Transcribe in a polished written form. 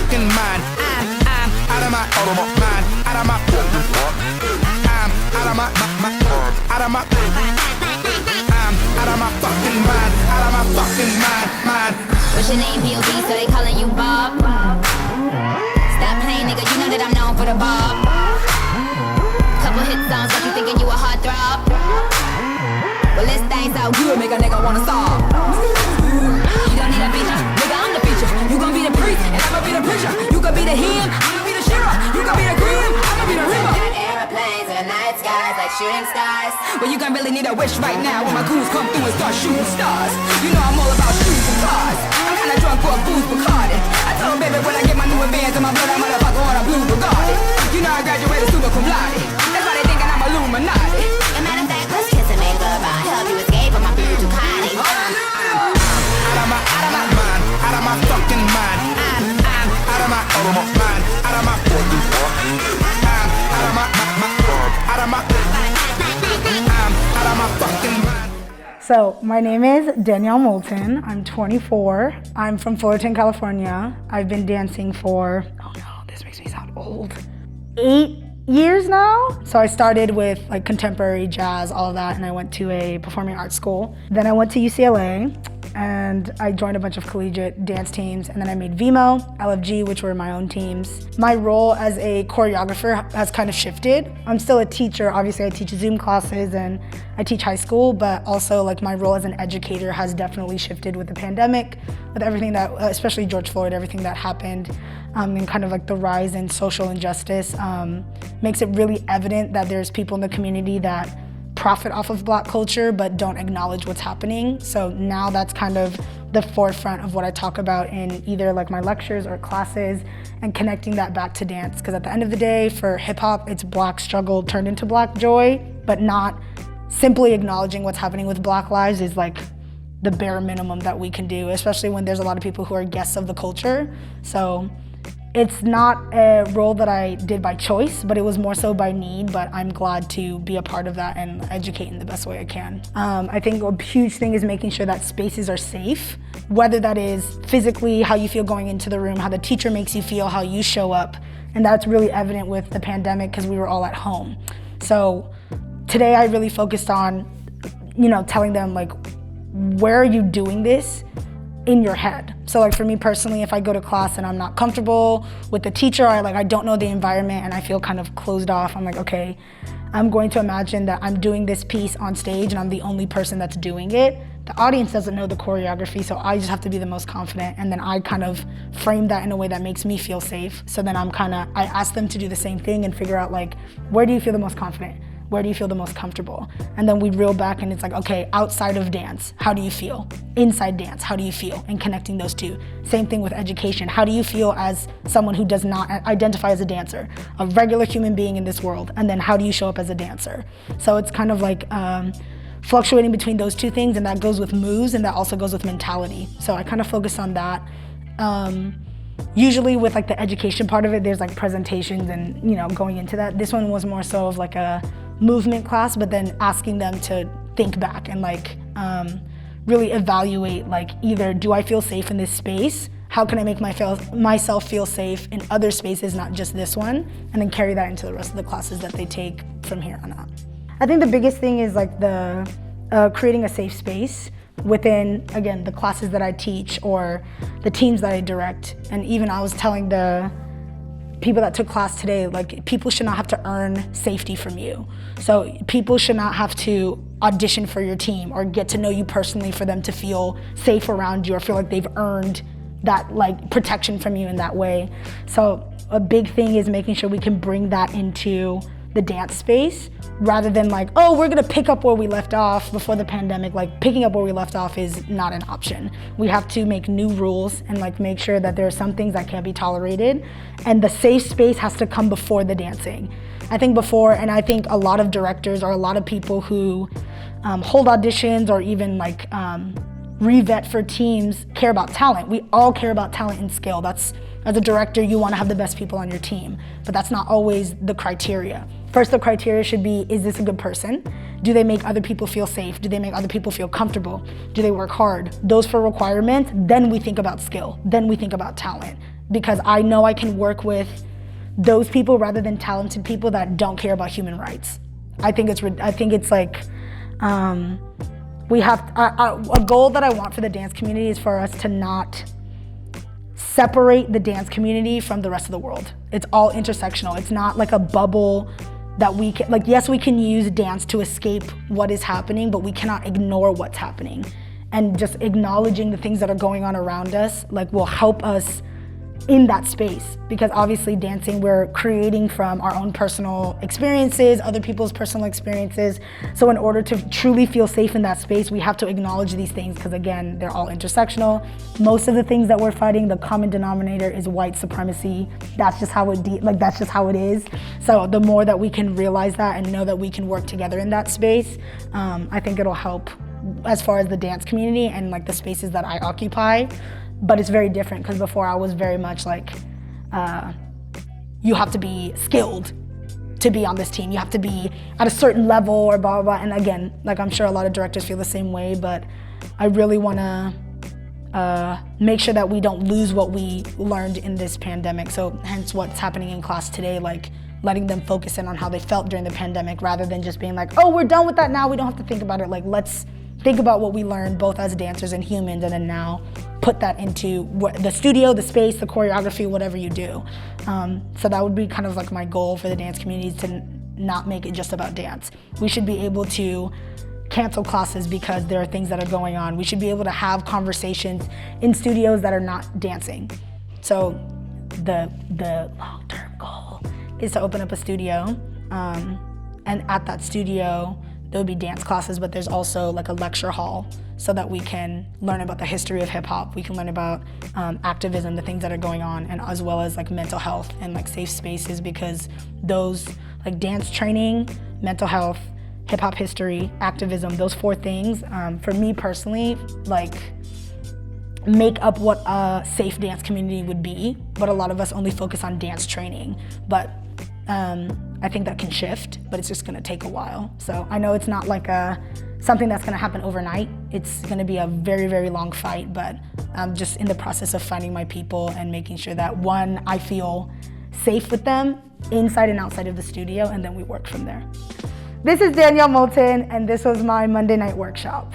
fucking mind. I'm out of my mind, out of my I'm out of my out of my I'm out of my fucking mind, out of my fucking mind. What's your name, B.o.B, so they calling you Bob? Stop playing, nigga, you know that I'm known for the Bob. Couple hit songs, like you thinking you a heartthrob. Well, this thing so good, make a nigga wanna solve. You don't need a feature, nigga, I'm the feature. You gon' be the priest, and I'ma be the preacher. You gon' be the him, I'ma be the Shira. You gon' be the grim, I'ma be the river. Got airplanes and night skies like shooting stars. Well, you gon' really need a wish right now when my goons come through and start shooting stars. You know I'm all about shoes and cars. I'm kinda drunk for a booze Bacardi. I told baby when I get my new advance in my blood, I'm motherfucker on a blue Bugatti. You know I graduated super cum laude. That's why they thinking I'm Illuminati. As a matter of fact, let's kiss and make love. I help you escape from my blue Ducati. Out of my mind, out of my fucking mind. I'm out of my mind, out of my fucking I'm out of my out of my I'm out of my fucking mind. So my name is Danyel Moulton. I'm 24. I'm from Fullerton, California. I've been dancing for, oh no, this makes me sound old, 8 years now. So I started with like contemporary jazz, all of that, and I went to a performing arts school. Then I went to UCLA and I joined a bunch of collegiate dance teams, and then I made VMO, LFG, which were my own teams. My role as a choreographer has kind of shifted. I'm still a teacher. Obviously I teach Zoom classes and I teach high school, but also like my role as an educator has definitely shifted with the pandemic, with everything that, especially George Floyd, everything that happened, and kind of like the rise in social injustice makes it really evident that there's people in the community that profit off of Black culture but don't acknowledge what's happening. So now that's kind of the forefront of what I talk about in either like my lectures or classes, and connecting that back to dance. Because at the end of the day, for hip hop, it's Black struggle turned into Black joy, but not simply acknowledging what's happening with Black lives is like the bare minimum that we can do, especially when there's a lot of people who are guests of the culture. So it's not a role that I did by choice, but it was more so by need, but I'm glad to be a part of that and educate in the best way I can. I think a huge thing is making sure that spaces are safe, whether that is physically, how you feel going into the room, how the teacher makes you feel, how you show up. And that's really evident with the pandemic because we were all at home. So today I really focused on, telling them like, where are you doing this in your head? So like for me personally, if I go to class and I'm not comfortable with the teacher, I don't know the environment and I feel kind of closed off, I'm like, okay, I'm going to imagine that I'm doing this piece on stage and I'm the only person that's doing it. The audience doesn't know the choreography, so I just have to be the most confident, and then I kind of frame that in a way that makes me feel safe. So then I ask them to do the same thing and figure out like, where do you feel the most confident? Where do you feel the most comfortable? And then we reel back and it's like, okay, outside of dance, how do you feel? Inside dance, how do you feel? And connecting those two. Same thing with education. How do you feel as someone who does not identify as a dancer, a regular human being in this world? And then how do you show up as a dancer? So it's kind of like fluctuating between those two things, and that goes with moves and that also goes with mentality. So I kind of focus on that. Usually with like the education part of it, there's like presentations and going into that. This one was more so of like a movement class, but then asking them to think back and like really evaluate like, either do I feel safe in this space? How can I make myself feel safe in other spaces, not just this one? And then carry that into the rest of the classes that they take from here on out. I think the biggest thing is like the creating a safe space within, again, the classes that I teach or the teams that I direct. And even I was telling the people that took class today, like, people should not have to earn safety from you. So people should not have to audition for your team or get to know you personally for them to feel safe around you or feel like they've earned that like protection from you in that way. So a big thing is making sure we can bring that into the dance space, rather than like, oh, we're gonna pick up where we left off before the pandemic. Like, picking up where we left off is not an option. We have to make new rules and like make sure that there are some things that can't be tolerated, and the safe space has to come before the dancing. I think before, and I think a lot of directors or a lot of people who hold auditions or even like re-vet for teams care about talent. We all care about talent and skill. That's, as a director, you want to have the best people on your team, but that's not always the criteria. First, the criteria should be, is this a good person? Do they make other people feel safe? Do they make other people feel comfortable? Do they work hard? Those 4 requirements, then we think about skill, then we think about talent. because I know I can work with those people rather than talented people that don't care about human rights. I think it's like, we have, a goal that I want for the dance community is for us to not separate the dance community from the rest of the world. It's all intersectional. It's not like a bubble that we can, like, yes, we can use dance to escape what is happening, but we cannot ignore what's happening. And just acknowledging the things that are going on around us, like, will help us in that space, because obviously dancing, we're creating from our own personal experiences, other people's personal experiences. So in order to truly feel safe in that space, we have to acknowledge these things, because again, they're all intersectional. Most of the things that we're fighting, the common denominator is white supremacy. That's just how that's just how it is. So the more that we can realize that and know that we can work together in that space, I think it'll help as far as the dance community and like the spaces that I occupy. But it's very different, because before I was very much like, you have to be skilled to be on this team. You have to be at a certain level or blah, blah, blah. And again, like, I'm sure a lot of directors feel the same way, but I really wanna make sure that we don't lose what we learned in this pandemic. So hence what's happening in class today, like letting them focus in on how they felt during the pandemic rather than just being like, oh, we're done with that now, we don't have to think about it. Like, let's think about what we learned both as dancers and humans, and then now put that into the studio, the space, the choreography, whatever you do. So that would be kind of like my goal for the dance community, is to not make it just about dance. We should be able to cancel classes because there are things that are going on. We should be able to have conversations in studios that are not dancing. So the long-term goal is to open up a studio, and at that studio, there will be dance classes, but there's also like a lecture hall so that we can learn about the history of hip hop. We can learn about activism, the things that are going on, and as well as like mental health and like safe spaces, because those, like dance training, mental health, hip hop history, activism, those 4 things, for me personally, like make up what a safe dance community would be. But a lot of us only focus on dance training. But I think that can shift, but it's just gonna take a while. So I know it's not like something that's gonna happen overnight. It's gonna be a very, very long fight, but I'm just in the process of finding my people and making sure that, one, I feel safe with them inside and outside of the studio, and then we work from there. This is Danyel Moulton, and this was my Monday night workshop.